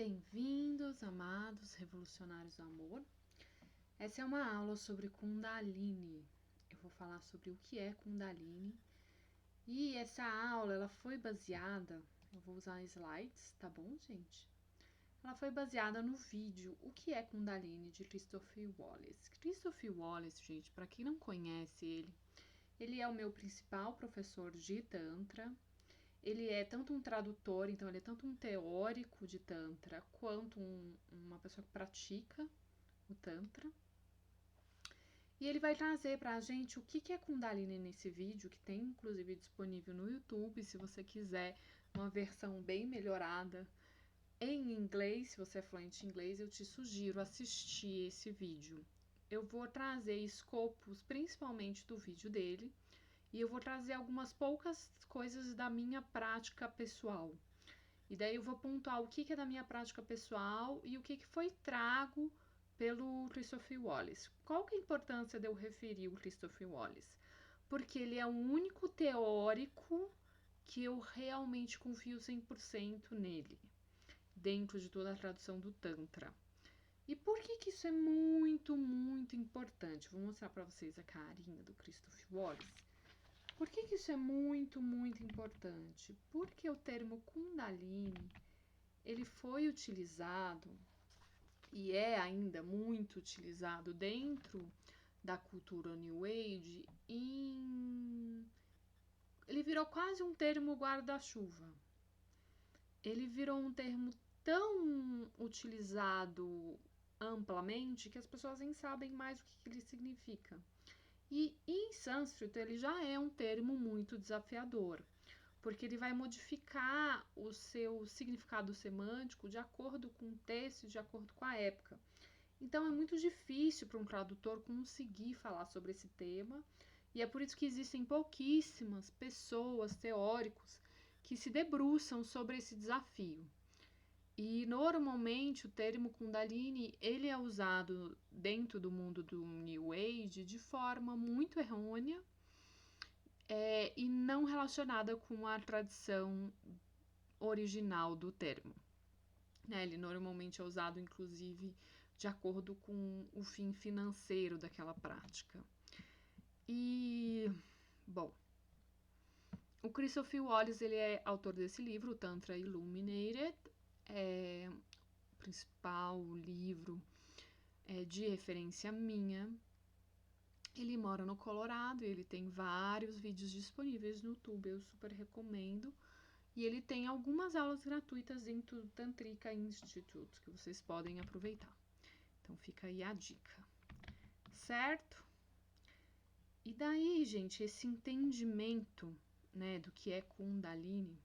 Bem-vindos, amados revolucionários do amor. Essa é uma aula sobre Kundalini. Eu vou falar sobre o que é Kundalini. E essa aula, ela foi baseada, eu vou usar slides, tá bom, gente? Ela foi baseada no vídeo O que é Kundalini, de Christopher Wallace. Christopher Wallace, gente, para quem não conhece ele é o meu principal professor de Tantra. Ele é tanto um tradutor, então ele é tanto um teórico de Tantra, quanto uma pessoa que pratica o Tantra. E ele vai trazer pra gente o que é Kundalini nesse vídeo, que tem inclusive disponível no YouTube, se você quiser uma versão bem melhorada em inglês. Se você é fluente em inglês, eu te sugiro assistir esse vídeo. Eu vou trazer escopos, principalmente do vídeo dele, e eu vou trazer algumas poucas coisas da minha prática pessoal. E daí eu vou pontuar o que é da minha prática pessoal e o que foi trago pelo Christopher Wallace. Qual que é a importância de eu referir o Christopher Wallace? Porque ele é o único teórico que eu realmente confio 100% nele, dentro de toda a tradução do Tantra. E por que isso é muito, muito importante? Vou mostrar para vocês a carinha do Christopher Wallace. Por que isso é muito, muito importante? Porque o termo Kundalini, ele foi utilizado e é ainda muito utilizado dentro da cultura New Age ele virou quase um termo guarda-chuva. Ele virou um termo tão utilizado amplamente que as pessoas nem sabem mais o que ele significa. E em sânscrito ele já é um termo muito desafiador, porque ele vai modificar o seu significado semântico de acordo com o texto, de acordo com a época. Então é muito difícil para um tradutor conseguir falar sobre esse tema, e é por isso que existem pouquíssimas pessoas, teóricos, que se debruçam sobre esse desafio. E normalmente o termo Kundalini ele é usado dentro do mundo do New Age de forma muito errônea e não relacionada com a tradição original do termo. Ele normalmente é usado, inclusive, de acordo com o fim financeiro daquela prática. E, bom, o Christopher Wallace ele é autor desse livro, o Tantra Illuminated, é o principal livro de referência minha. Ele mora no Colorado e ele tem vários vídeos disponíveis no YouTube, eu super recomendo. E ele tem algumas aulas gratuitas dentro do Tantrika Institute que vocês podem aproveitar. Então fica aí a dica, certo? E daí, gente, esse entendimento, né, do que é Kundalini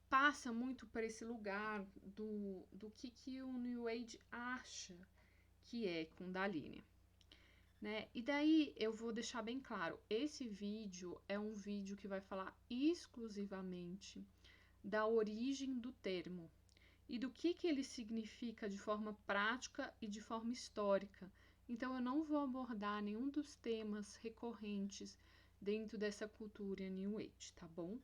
passa muito por esse lugar do que o New Age acha que é Kundalini. Né? E daí eu vou deixar bem claro, esse vídeo é um vídeo que vai falar exclusivamente da origem do termo e do que ele significa de forma prática e de forma histórica. Então eu não vou abordar nenhum dos temas recorrentes dentro dessa cultura New Age, tá bom?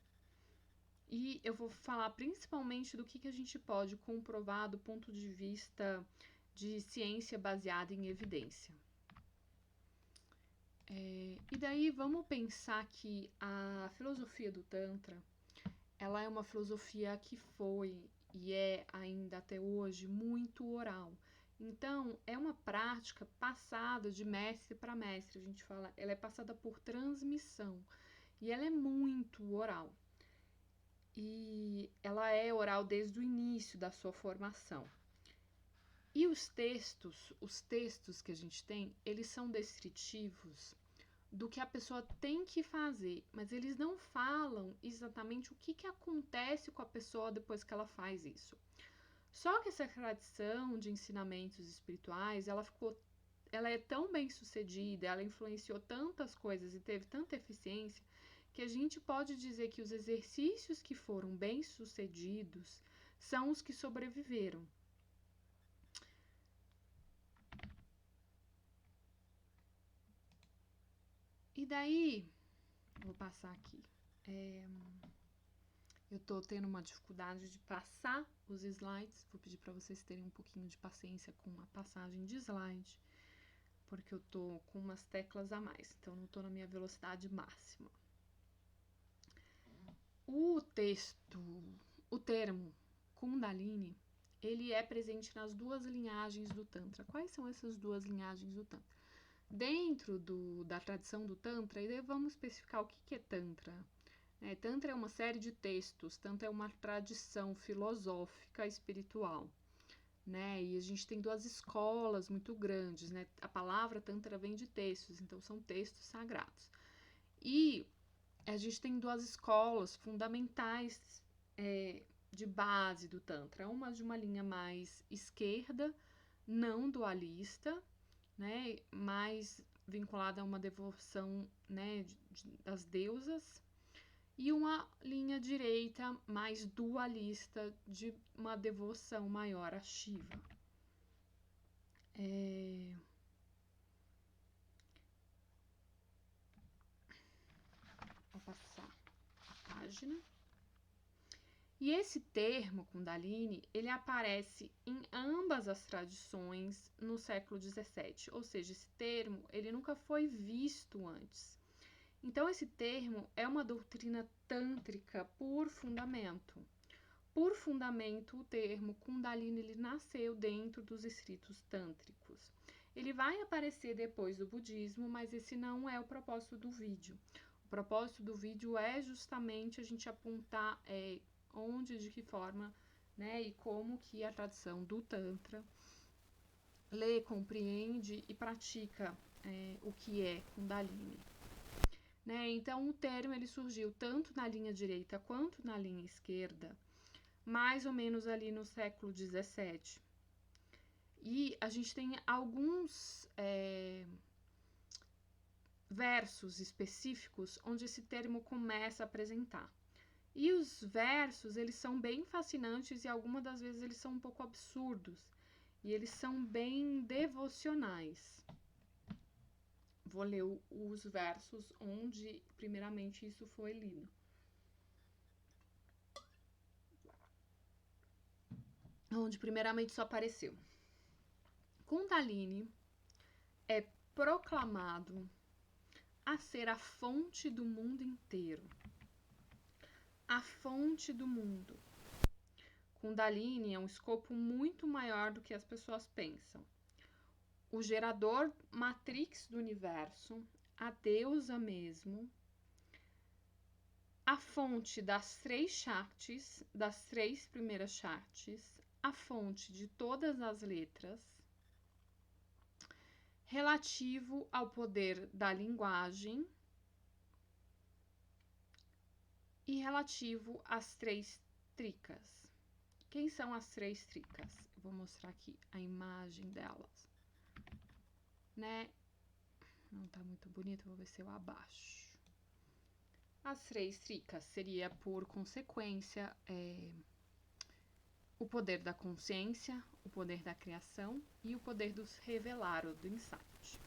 E eu vou falar principalmente do que a gente pode comprovar do ponto de vista de ciência baseada em evidência. E daí vamos pensar que a filosofia do Tantra, ela é uma filosofia que foi e é ainda até hoje muito oral. Então, é uma prática passada de mestre para mestre, a gente fala, ela é passada por transmissão e ela é muito oral. E ela é oral desde o início da sua formação. E os textos que a gente tem, eles são descritivos do que a pessoa tem que fazer, mas eles não falam exatamente o que acontece com a pessoa depois que ela faz isso. Só que essa tradição de ensinamentos espirituais, ela é tão bem sucedida, ela influenciou tantas coisas e teve tanta eficiência, que a gente pode dizer que os exercícios que foram bem sucedidos são os que sobreviveram. E daí, vou passar aqui. Eu tô tendo uma dificuldade de passar os slides. Vou pedir para vocês terem um pouquinho de paciência com a passagem de slide, porque eu tô com umas teclas a mais, então não tô na minha velocidade máxima. O termo Kundalini, ele é presente nas duas linhagens do Tantra. Quais são essas duas linhagens do Tantra? Dentro da tradição do Tantra, e vamos especificar o que é Tantra. Tantra é uma série de textos, Tantra é uma tradição filosófica espiritual, né? E a gente tem duas escolas muito grandes, né? A palavra Tantra vem de textos, então são textos sagrados. E a gente tem duas escolas fundamentais de base do Tantra. Uma de uma linha mais esquerda, não dualista, né? Mais vinculada a uma devoção, né, das deusas. E uma linha direita mais dualista, de uma devoção maior a Shiva. Vou passar a página. E esse termo, Kundalini, ele aparece em ambas as tradições no século XVII. Ou seja, esse termo ele nunca foi visto antes. Então, esse termo é uma doutrina tântrica por fundamento. Por fundamento, o termo Kundalini ele nasceu dentro dos escritos tântricos. Ele vai aparecer depois do budismo, mas esse não é o propósito do vídeo. O propósito do vídeo é justamente a gente apontar onde, de que forma, né, e como que a tradição do Tantra lê, compreende e pratica o que é Kundalini. Né? Então, o termo ele surgiu tanto na linha direita quanto na linha esquerda, mais ou menos ali no século XVII. E a gente tem alguns versos específicos onde esse termo começa a apresentar. E os versos, eles são bem fascinantes e algumas das vezes eles são um pouco absurdos. E eles são bem devocionais. Vou ler os versos onde, primeiramente, isso foi lido. Onde, primeiramente, isso apareceu. Kundalini é proclamado a ser a fonte do mundo inteiro. A fonte do mundo. Kundalini é um escopo muito maior do que as pessoas pensam. O gerador matrix do universo, a deusa mesmo, a fonte das 3 Shaktis, das 3 primeiras Shaktis, a fonte de todas as letras, relativo ao poder da linguagem e relativo às 3 trikas. Quem são as 3 trikas? Eu vou mostrar aqui a imagem delas. Né? Não tá muito bonito, vou ver se eu abaixo. As 3 trikas seria, por consequência, o poder da consciência, o poder da criação e o poder dos revelar, ou do insight.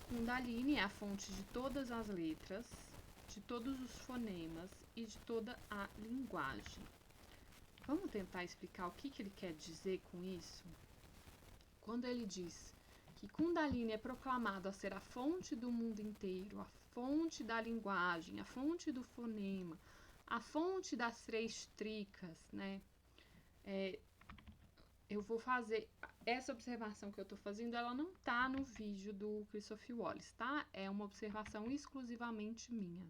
Kundalini é a fonte de todas as letras, de todos os fonemas e de toda a linguagem. Vamos tentar explicar o que ele quer dizer com isso? Quando ele diz que Kundalini é proclamado a ser a fonte do mundo inteiro, a fonte da linguagem, a fonte do fonema, a fonte das 3 trikas, né? Eu vou fazer essa observação que eu tô fazendo, ela não tá no vídeo do Christopher Wallace, tá? É uma observação exclusivamente minha.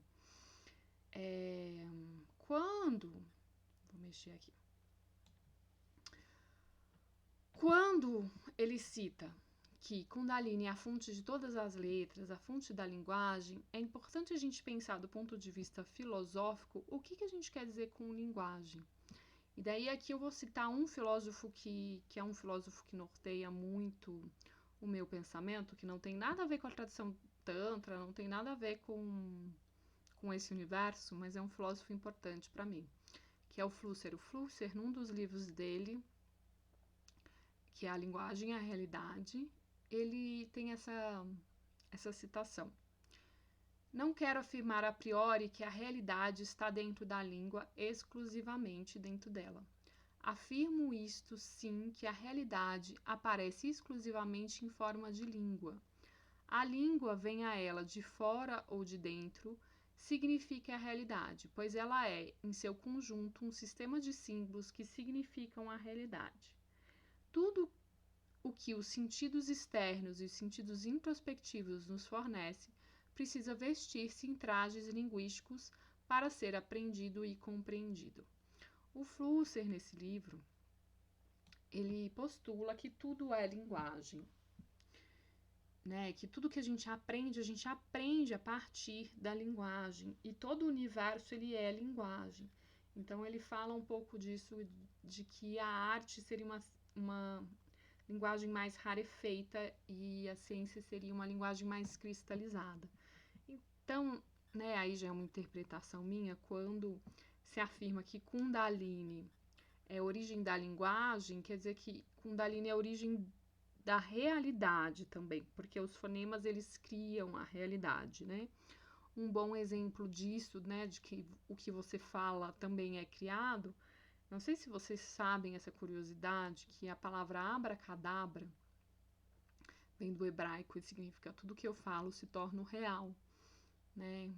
Vou mexer aqui. Quando ele cita que Kundalini é a fonte de todas as letras, a fonte da linguagem, é importante a gente pensar do ponto de vista filosófico o que a gente quer dizer com linguagem. E daí aqui eu vou citar um filósofo que é um filósofo que norteia muito o meu pensamento, que não tem nada a ver com a tradição Tantra, não tem nada a ver com esse universo, mas é um filósofo importante para mim, que é o Flusser. O Flusser, num dos livros dele, que é A Linguagem e a Realidade, ele tem essa citação, Não quero afirmar a priori que a realidade está dentro da língua, exclusivamente dentro dela. Afirmo isto sim, que a realidade aparece exclusivamente em forma de língua. A língua vem a ela de fora ou de dentro, significa a realidade, pois ela é, em seu conjunto, um sistema de símbolos que significam a realidade. Tudo o que os sentidos externos e os sentidos introspectivos nos fornecem precisa vestir-se em trajes linguísticos para ser aprendido e compreendido. O Flusser, nesse livro, ele postula que tudo é linguagem, né? Que tudo que a gente aprende a partir da linguagem, e todo o universo ele é linguagem. Então ele fala um pouco disso, de que a arte seria uma linguagem mais rarefeita e a ciência seria uma linguagem mais cristalizada. Então, né, aí já é uma interpretação minha, quando se afirma que Kundalini é a origem da linguagem, quer dizer que Kundalini é a origem da realidade também, porque os fonemas eles criam a realidade, né? Um bom exemplo disso, né, de que o que você fala também é criado. Não sei se vocês sabem essa curiosidade, que a palavra abracadabra vem do hebraico e significa tudo que eu falo se torna real, né?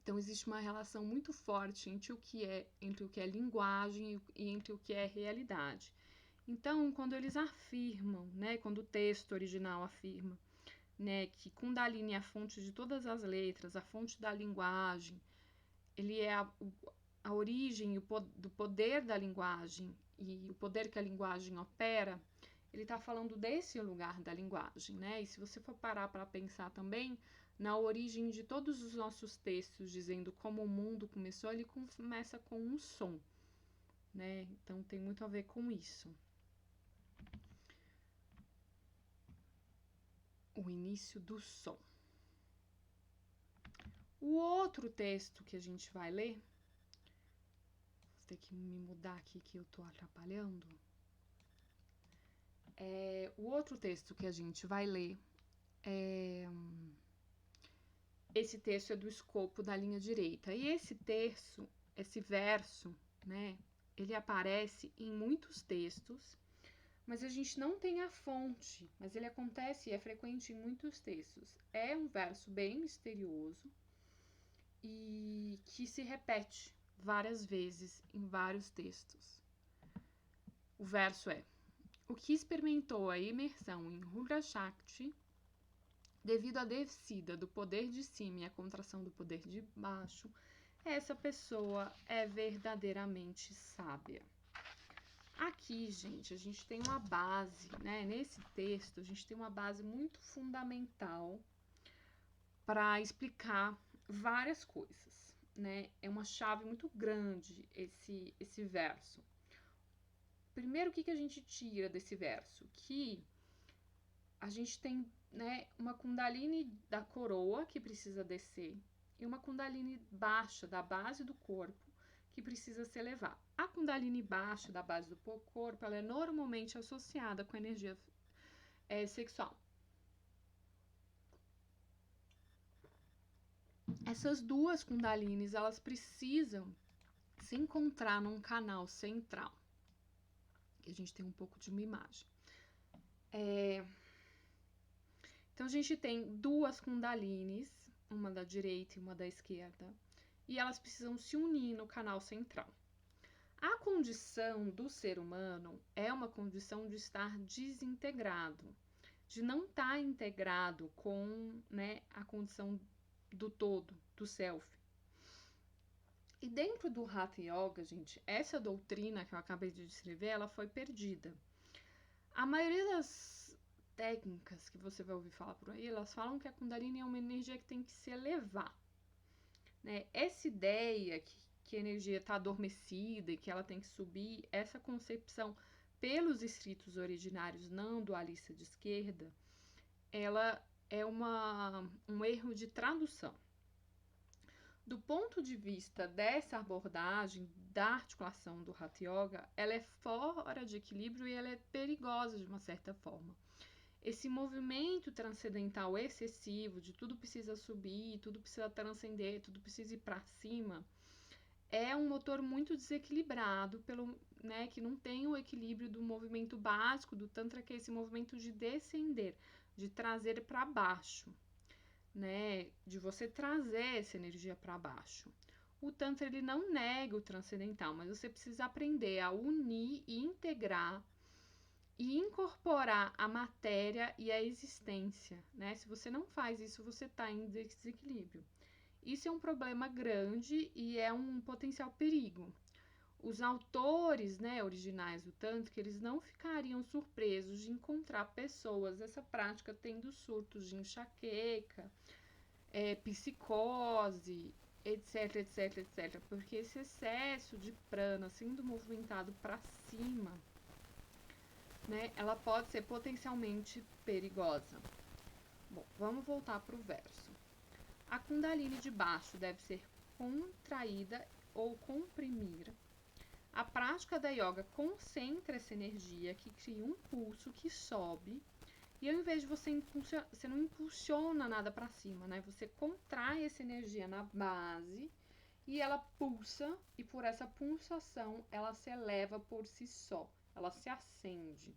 Então existe uma relação muito forte entre o que é linguagem e entre o que é realidade. Então, quando eles afirmam, né, quando o texto original afirma, né, que Kundalini é a fonte de todas as letras, a fonte da linguagem, ele é a origem do poder da linguagem e o poder que a linguagem opera, ele está falando desse lugar da linguagem, né? E se você for parar para pensar também na origem de todos os nossos textos, dizendo como o mundo começou, ele começa com um som, né? Então tem muito a ver com isso. O início do som. O outro texto que a gente vai ler, vou ter que me mudar aqui que eu estou atrapalhando. O outro texto que a gente vai ler esse texto é do escopo da linha direita. E esse verso, né, ele aparece em muitos textos, mas a gente não tem a fonte, mas ele acontece e é frequente em muitos textos. É um verso bem misterioso e que se repete várias vezes em vários textos. O verso é: o que experimentou a imersão em Rudra Shakti, devido à descida do poder de cima e à contração do poder de baixo, essa pessoa é verdadeiramente sábia. Aqui, gente, a gente tem uma base, né? Nesse texto, a gente tem uma base muito fundamental para explicar várias coisas, né? É uma chave muito grande esse verso. Primeiro, o que a gente tira desse verso? Que a gente tem, né, uma Kundalini da coroa que precisa descer e uma Kundalini baixa da base do corpo que precisa se elevar. A Kundalini baixa da base do corpo, ela é normalmente associada com a energia sexual. Essas duas Kundalinis, elas precisam se encontrar num canal central. Aqui a gente tem um pouco de uma imagem. Então, a gente tem duas Kundalinis, uma da direita e uma da esquerda, e elas precisam se unir no canal central. A condição do ser humano é uma condição de estar desintegrado, de não estar integrado com, né, a condição do todo, do self. E dentro do Hatha Yoga, gente, essa doutrina que eu acabei de descrever, ela foi perdida. A maioria das técnicas que você vai ouvir falar por aí, elas falam que a Kundalini é uma energia que tem que se elevar, né? Essa ideia que a energia está adormecida e que ela tem que subir, essa concepção pelos escritos originários não dualista de esquerda, ela é um erro de tradução. Do ponto de vista dessa abordagem da articulação do Hatha Yoga, ela é fora de equilíbrio e ela é perigosa de uma certa forma. esse movimento transcendental excessivo, de tudo precisa subir, tudo precisa transcender, tudo precisa ir para cima, é um motor muito desequilibrado, né, que não tem o equilíbrio do movimento básico do Tantra, que é esse movimento de descender, de trazer para baixo, né, de você trazer essa energia para baixo. O Tantra, ele não nega o transcendental, mas você precisa aprender a unir e integrar e incorporar a matéria e a existência, né? Se você não faz isso, você está em desequilíbrio. Isso é um problema grande e é um potencial perigo. Os autores, né, originais do Tantra, eles não ficariam surpresos de encontrar pessoas dessa prática tendo surtos de enxaqueca, psicose, etc, etc, etc. Porque esse excesso de prana sendo movimentado para cima, né, ela pode ser potencialmente perigosa. Bom, vamos voltar para o verso. A Kundalini de baixo deve ser contraída ou comprimir. A prática da yoga concentra essa energia que cria um pulso que sobe, e ao invés de você não impulsiona nada para cima, né? Você contrai essa energia na base e ela pulsa, e por essa pulsação ela se eleva por si só, ela se acende,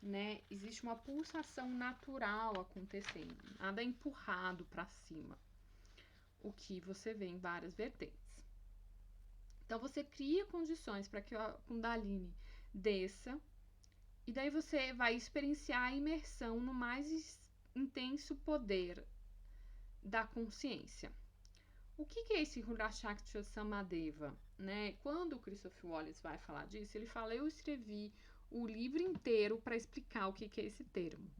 né? Existe uma pulsação natural acontecendo, nada empurrado para cima, o que você vê em várias vertentes. Então você cria condições para que a Kundalini desça, e daí você vai experienciar a imersão no mais intenso poder da consciência. O que é esse Hurashakti Samadeva? Né? Quando o Christopher Wallace vai falar disso, ele fala: eu escrevi o livro inteiro para explicar o que é esse termo.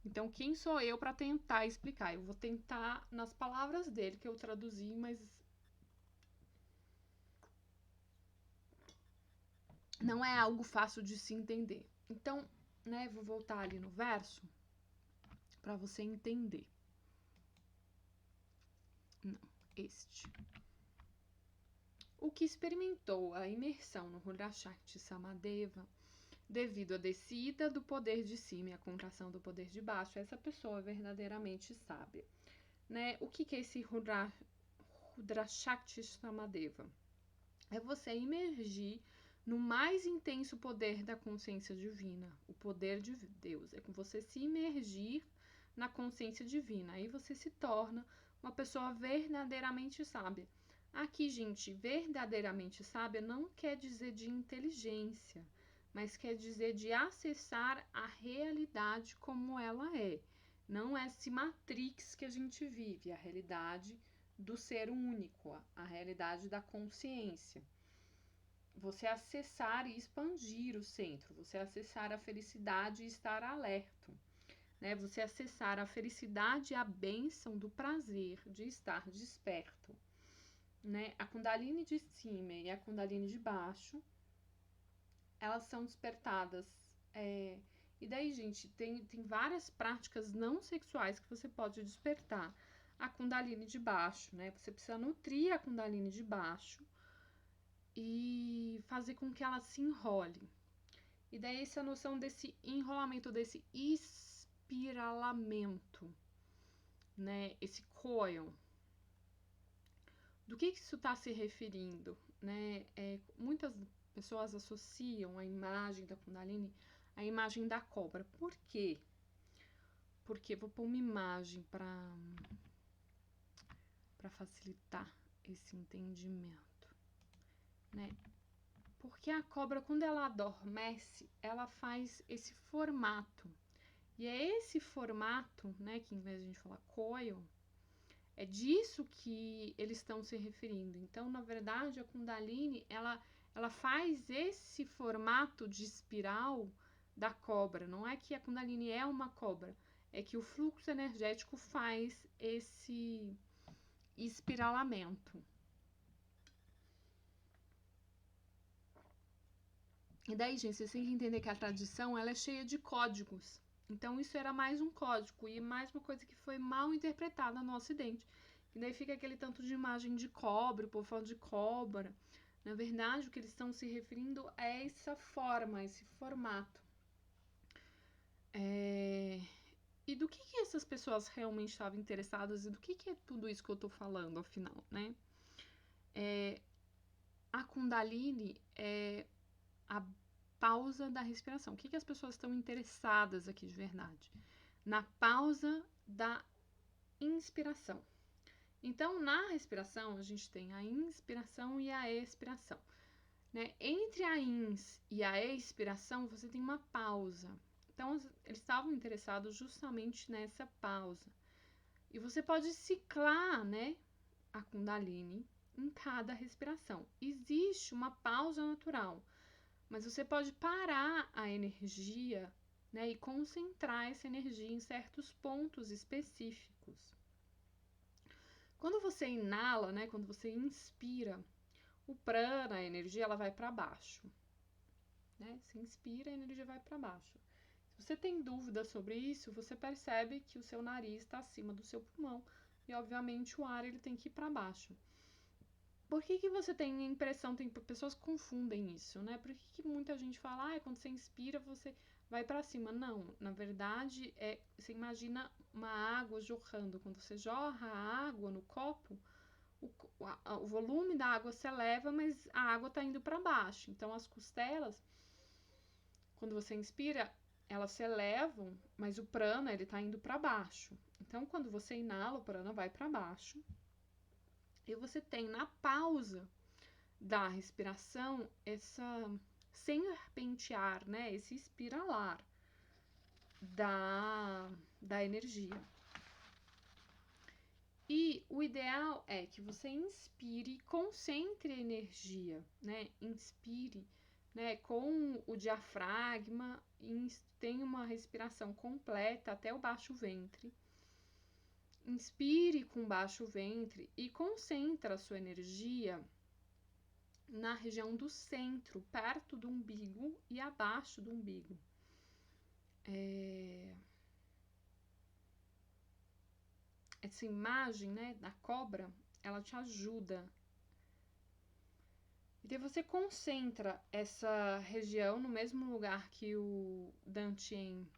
Então, quem sou eu para tentar explicar? Eu vou tentar nas palavras dele, que eu traduzi, mas não é algo fácil de se entender. Então, né, vou voltar ali no verso para você entender. Não, este. O que experimentou a imersão no Hurashakti Samadeva, devido à descida do poder de cima e à contração do poder de baixo, essa pessoa é verdadeiramente sábia. Né? O que é esse Hurashakti Samadeva? É você imergir no mais intenso poder da consciência divina, o poder de Deus. É com você se imergir na consciência divina. Aí você se torna uma pessoa verdadeiramente sábia. Aqui, gente, verdadeiramente sábia não quer dizer de inteligência, mas quer dizer de acessar a realidade como ela é. Não é esse matrix que a gente vive, a realidade do ser único, a realidade da consciência. Você acessar e expandir o centro, você acessar a felicidade e estar alerta, né? Você acessar a felicidade e a bênção do prazer de estar desperto, né? A Kundalini de cima e a Kundalini de baixo, elas são despertadas. E daí, gente, tem várias práticas não sexuais que você pode despertar a Kundalini de baixo, né? Você precisa nutrir a Kundalini de baixo e fazer com que ela se enrole. E daí essa noção desse enrolamento, desse espiralamento, né? Esse coil. Do que isso está se referindo? Né? Muitas pessoas associam a imagem da Kundalini à imagem da cobra. Por quê? Porque vou pôr uma imagem para facilitar esse entendimento, né? Porque a cobra, quando ela adormece, ela faz esse formato. E é esse formato, né, que em inglês a gente fala coil, é disso que eles estão se referindo. Então, na verdade, a Kundalini, ela faz esse formato de espiral da cobra. Não é que a Kundalini é uma cobra, é que o fluxo energético faz esse espiralamento. E daí, gente, vocês têm que entender que a tradição, ela é cheia de códigos. Então, isso era mais um código e mais uma coisa que foi mal interpretada no Ocidente. E daí fica aquele tanto de imagem de cobra, o povo falando de cobra. Na verdade, o que eles estão se referindo é essa forma, esse formato. E do que essas pessoas realmente estavam interessadas e do que é tudo isso que eu tô falando, afinal, né? A Kundalini é a pausa da respiração. O que as pessoas estão interessadas aqui de verdade? Na pausa da inspiração. Então, na respiração, a gente tem a inspiração e a expiração. Né? Entre a ins e a expiração, você tem uma pausa. Então, eles estavam interessados justamente nessa pausa. E você pode ciclar, né, a Kundalini em cada respiração. Existe uma pausa natural, mas você pode parar a energia, né, e concentrar essa energia em certos pontos específicos. Quando você inala, né, quando você inspira, o prana, a energia, ela vai para baixo. Né? Você inspira, a energia vai para baixo. Se você tem dúvida sobre isso, você percebe que o seu nariz está acima do seu pulmão e, obviamente, o ar ele tem que ir para baixo. Por que você tem a impressão, tem pessoas que confundem isso, né? Por que muita gente fala, quando você inspira, você vai para cima? Não, na verdade, você imagina uma água jorrando. Quando você jorra a água no copo, o volume da água se eleva, mas a água está indo para baixo. Então, as costelas, quando você inspira, elas se elevam, mas o prana ele está indo para baixo. Então, quando você inala, o prana vai para baixo. E você tem na pausa da respiração essa serpentear, né? Esse espiralar da energia. E o ideal é que você inspire, concentre a energia, né? Inspire, né, com o diafragma, tenha uma respiração completa até o baixo ventre. Inspire com baixo ventre e concentre a sua energia na região do centro, perto do umbigo e abaixo do umbigo. Essa imagem, né, da cobra, ela te ajuda. E daí você concentra essa região no mesmo lugar que o Dantien.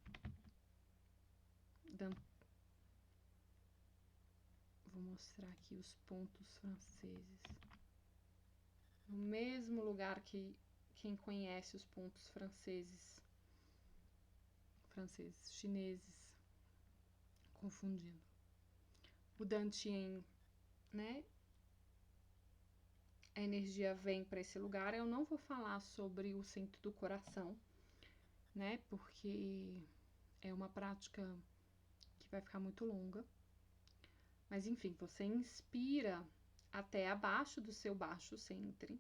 Vou mostrar aqui os pontos franceses. No mesmo lugar que quem conhece os pontos chineses, confundindo. O Dantien, né? A energia vem para esse lugar. Eu não vou falar sobre o centro do coração, né? Porque é uma prática que vai ficar muito longa. Mas enfim, você inspira até abaixo do seu baixo centro.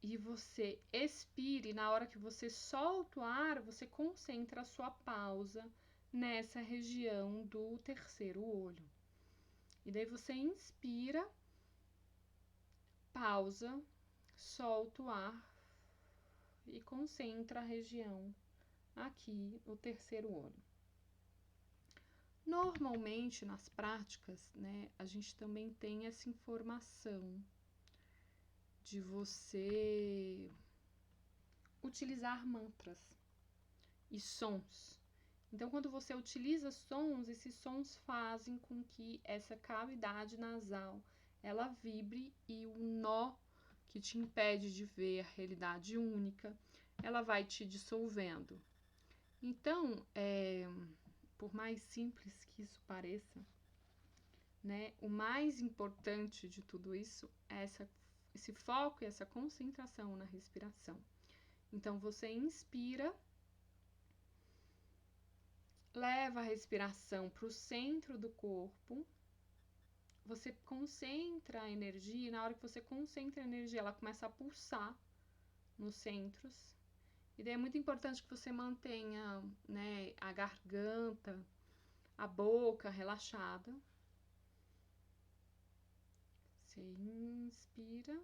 E você expire, na hora que você solta o ar, você concentra a sua pausa nessa região do terceiro olho. E daí você inspira, pausa, solta o ar e concentra a região aqui, o terceiro olho. Normalmente, nas práticas, né, a gente também tem essa informação de você utilizar mantras e sons. Então, quando você utiliza sons, esses sons fazem com que essa cavidade nasal ela vibre e o nó que te impede de ver a realidade única, ela vai te dissolvendo. Então, por mais simples que isso pareça, né, o mais importante de tudo isso é esse foco e essa concentração na respiração. Então, você inspira, leva a respiração para o centro do corpo, você concentra a energia, e na hora que você concentra a energia, ela começa a pulsar nos centros. E daí é muito importante que você mantenha, né, a garganta, a boca relaxada. Você inspira,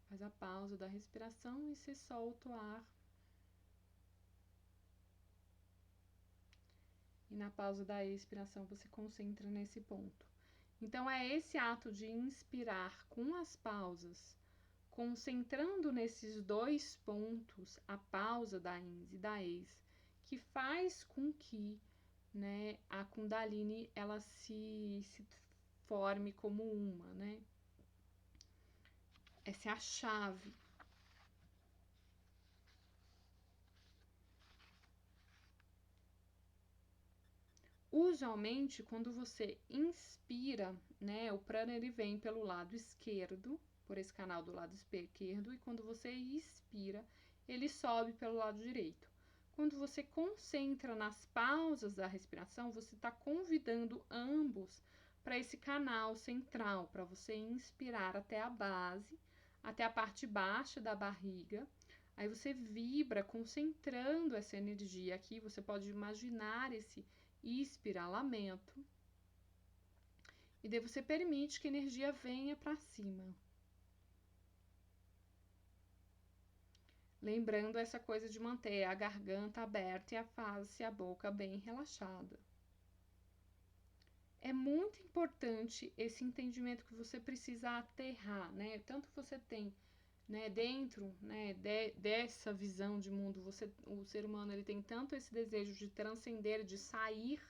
faz a pausa da respiração e você solta o ar. E na pausa da expiração você concentra nesse ponto. Então é esse ato de inspirar com as pausas, concentrando nesses dois pontos, a pausa da ins e da ex, que faz com que, né, a Kundalini ela se forme como uma, né? Essa é a chave. Usualmente, quando você inspira, né, o prana ele vem pelo lado esquerdo, por esse canal do lado esquerdo, e quando você expira, ele sobe pelo lado direito. Quando você concentra nas pausas da respiração, você está convidando ambos para esse canal central, para você inspirar até a base, até a parte baixa da barriga. Aí você vibra concentrando essa energia aqui. Você pode imaginar esse espiralamento. E daí você permite que a energia venha para cima. Lembrando essa coisa de manter a garganta aberta e a face, a boca bem relaxada. É muito importante esse entendimento que você precisa aterrar, né? Tanto você tem, né, dentro, né, dessa visão de mundo, o ser humano ele tem tanto esse desejo de transcender, de sair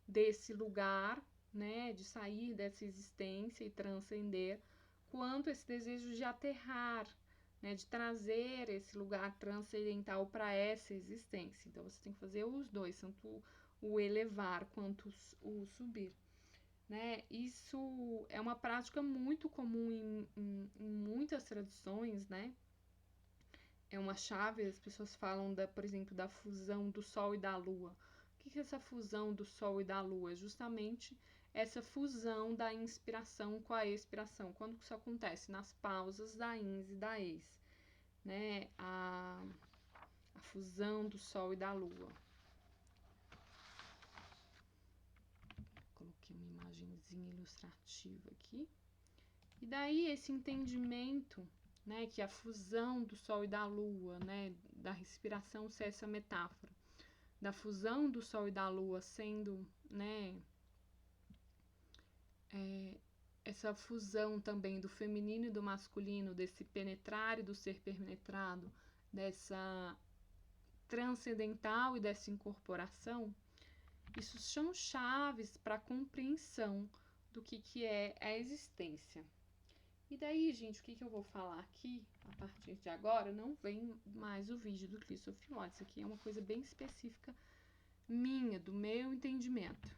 desse lugar, né, de sair dessa existência e transcender, quanto esse desejo de aterrar, né, de trazer esse lugar transcendental para essa existência. Então você tem que fazer os dois, tanto o elevar quanto o subir. Né? Isso é uma prática muito comum em muitas tradições, né? É uma chave, as pessoas falam, por exemplo, da fusão do Sol e da Lua. O que é essa fusão do Sol e da Lua? É justamente essa fusão da inspiração com a expiração. Quando isso acontece? Nas pausas da ins e da ex. Né? A fusão do Sol e da Lua. Coloquei uma imagenzinha ilustrativa aqui. E daí esse entendimento, né, que a fusão do Sol e da Lua, né, da respiração ser essa metáfora, da fusão do Sol e da Lua sendo, né, essa fusão também do feminino e do masculino, desse penetrar e do ser penetrado, dessa transcendental e dessa incorporação, isso são chaves para a compreensão do que é a existência. E daí, gente, o que eu vou falar aqui, a partir de agora, não vem mais o vídeo do Christopher Watt. Isso aqui é uma coisa bem específica minha, do meu entendimento.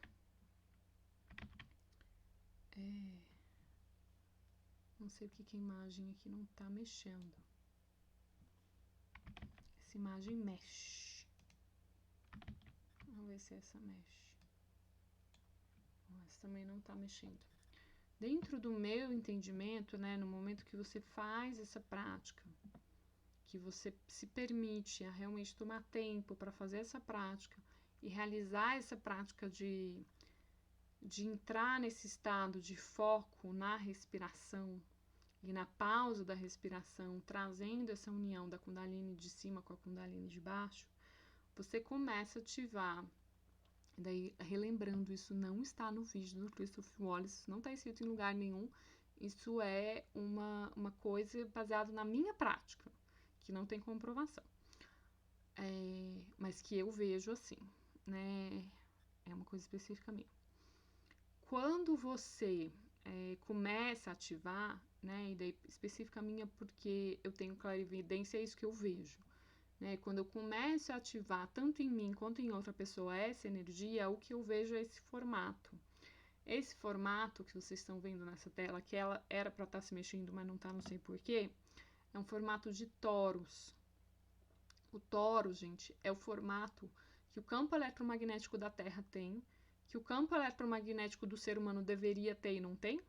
Não sei porque que a imagem aqui não tá mexendo. Essa imagem mexe. Vamos ver se essa mexe. Essa também não tá mexendo. Dentro do meu entendimento, né, no momento que você faz essa prática, que você se permite a realmente tomar tempo para fazer essa prática e realizar essa prática de entrar nesse estado de foco na respiração e na pausa da respiração, trazendo essa união da Kundalini de cima com a Kundalini de baixo, você começa a ativar. Daí, relembrando, isso não está no vídeo do Christopher Wallace, não está escrito em lugar nenhum. Isso é uma coisa baseada na minha prática, que não tem comprovação. Mas que eu vejo assim, né? É uma coisa específica minha. Quando você começa a ativar, né? E daí específica minha porque eu tenho clarividência, é isso que eu vejo. Né? Quando eu começo a ativar tanto em mim quanto em outra pessoa essa energia, o que eu vejo é esse formato. Esse formato que vocês estão vendo nessa tela, que ela era para estar se mexendo, mas não está, não sei porquê, é um formato de toros. O toros, gente, é o formato que o campo eletromagnético da Terra tem, que o campo eletromagnético do ser humano deveria ter e não tem,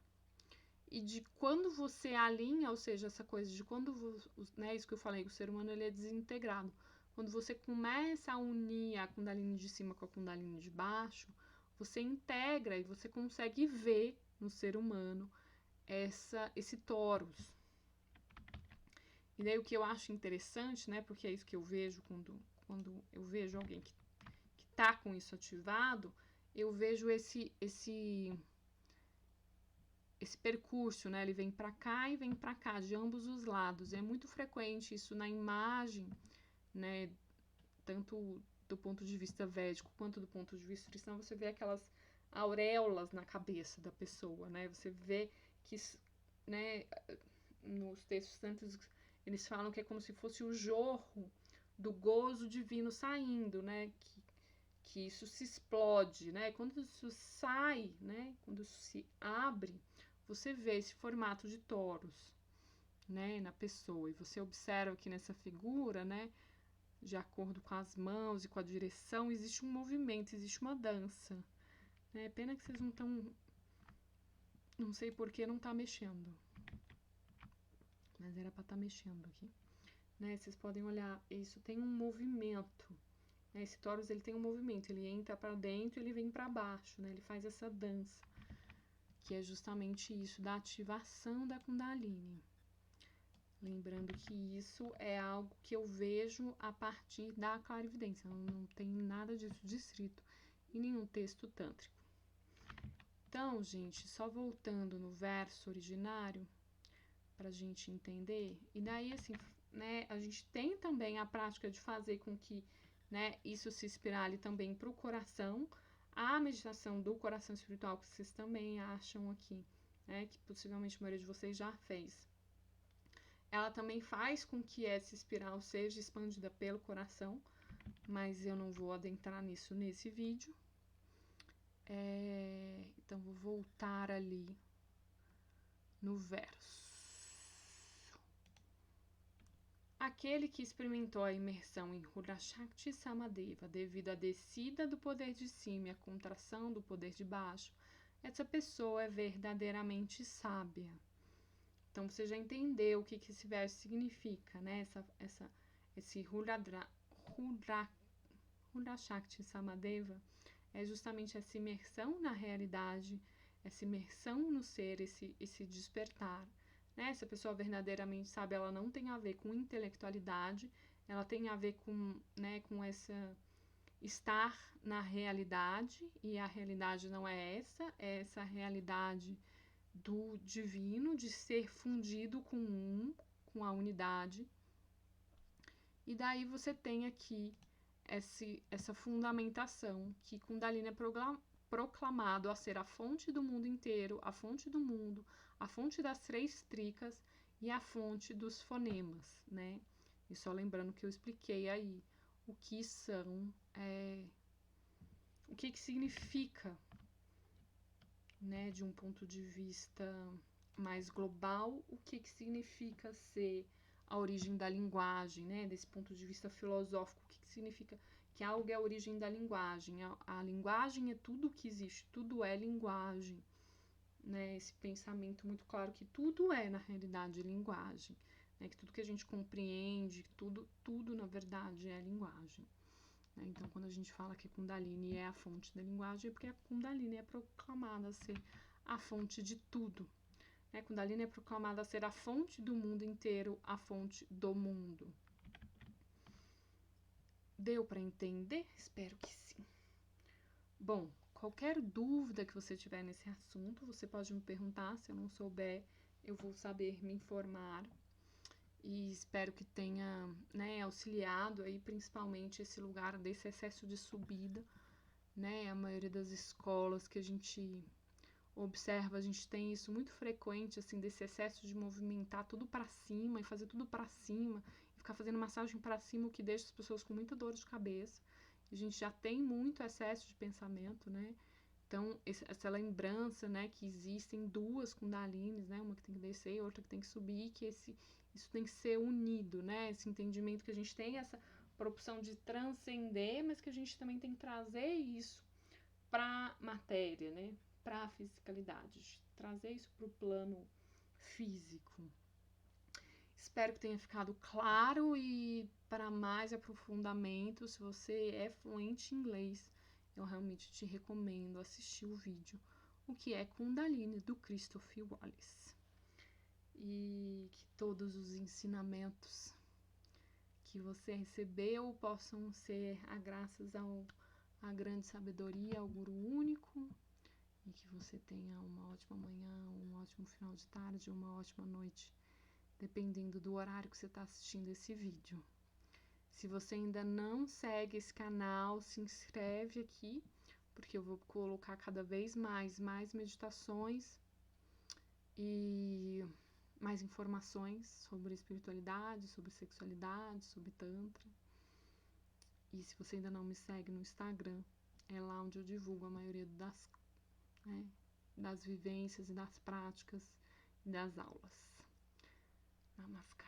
e de quando você alinha, ou seja, essa coisa de quando, né, isso que eu falei, o ser humano ele é desintegrado. Quando você começa a unir a Kundalini de cima com a Kundalini de baixo, você integra e você consegue ver no ser humano esse toros. E daí o que eu acho interessante, né, porque é isso que eu vejo quando eu vejo alguém que tá com isso ativado, eu vejo esse percurso, né? Ele vem para cá e vem para cá, de ambos os lados. É muito frequente isso na imagem, né? Tanto do ponto de vista védico quanto do ponto de vista cristão, você vê aquelas auréolas na cabeça da pessoa, né? Você vê que, né, nos textos santos, eles falam que é como se fosse o jorro do gozo divino saindo, né? Que isso se explode, né? Quando isso sai, né? Quando isso se abre, você vê esse formato de toros, né? Na pessoa. E você observa que nessa figura, né? De acordo com as mãos e com a direção, existe um movimento, existe uma dança. Né? Pena que vocês não estão... Não sei por que não tá mexendo. Mas era para estar mexendo aqui. Né? Vocês podem olhar, isso tem um movimento. Né? Esse Taurus, ele tem um movimento, ele entra para dentro e ele vem para baixo, né? Ele faz essa dança, que é justamente isso, da ativação da Kundalini. Lembrando que isso é algo que eu vejo a partir da clarividência, não tem nada disso descrito em nenhum texto tântrico. Então, gente, só voltando no verso originário, para a gente entender, e daí, assim, né, a gente tem também a prática de fazer com que, né, isso se espirale também para o coração, a meditação do coração espiritual, que vocês também acham aqui, né, que possivelmente a maioria de vocês já fez. Ela também faz com que essa espiral seja expandida pelo coração, mas eu não vou adentrar nisso nesse vídeo. Então, vou voltar ali no verso. Aquele que experimentou a imersão em Rudra-Shakti Samadeva devido à descida do poder de cima e à contração do poder de baixo, essa pessoa é verdadeiramente sábia. Então, você já entendeu o que esse verso significa, né? Esse Rudra-Shakti Samadeva é justamente essa imersão na realidade, essa imersão no ser, esse despertar. Né? Essa pessoa verdadeiramente sabe, ela não tem a ver com intelectualidade, ela tem a ver com, né, com essa estar na realidade, e a realidade não é essa realidade do divino, de ser fundido com a unidade. E daí você tem aqui essa fundamentação que Kundalini é proclamado a ser a fonte do mundo inteiro, a fonte do mundo, a fonte das 3 tricas e a fonte dos fonemas, né? E só lembrando que eu expliquei aí o que são, o que significa, né, de um ponto de vista mais global, o que significa ser a origem da linguagem, né, desse ponto de vista filosófico, o que significa que algo é a origem da linguagem. A linguagem é tudo que existe, tudo é linguagem, né, esse pensamento muito claro que tudo é, na realidade, linguagem, né, que tudo que a gente compreende, tudo na verdade é linguagem. Então, quando a gente fala que Kundalini é a fonte da linguagem, é porque a Kundalini é proclamada a ser a fonte de tudo. Kundalini é proclamada a ser a fonte do mundo inteiro, a fonte do mundo. Deu para entender? Espero que sim. Bom, qualquer dúvida que você tiver nesse assunto, você pode me perguntar. Se eu não souber, eu vou saber me informar. E espero que tenha, né, auxiliado aí principalmente esse lugar desse excesso de subida, né? A maioria das escolas que a gente observa, a gente tem isso muito frequente, assim, desse excesso de movimentar tudo para cima e fazer tudo para cima e ficar fazendo massagem para cima, o que deixa as pessoas com muita dor de cabeça. A gente já tem muito excesso de pensamento, né? Então, essa lembrança, né, que existem 2 Kundalines, né, uma que tem que descer e outra que tem que subir, que isso tem que ser unido, né, esse entendimento que a gente tem, essa propulsão de transcender, mas que a gente também tem que trazer isso para matéria, né, para a fisicalidade, trazer isso para o plano físico. Espero que tenha ficado claro, e para mais aprofundamento, se você é fluente em inglês, eu realmente te recomendo assistir o vídeo O que é Kundalini, do Christopher Wallace. E que todos os ensinamentos que você recebeu possam ser graças à grande sabedoria, ao Guru único, e que você tenha uma ótima manhã, um ótimo final de tarde, uma ótima noite, dependendo do horário que você está assistindo esse vídeo. Se você ainda não segue esse canal, se inscreve aqui, porque eu vou colocar cada vez mais meditações e mais informações sobre espiritualidade, sobre sexualidade, sobre tantra. E se você ainda não me segue no Instagram, é lá onde eu divulgo a maioria das vivências e das práticas e das aulas. Namaskar.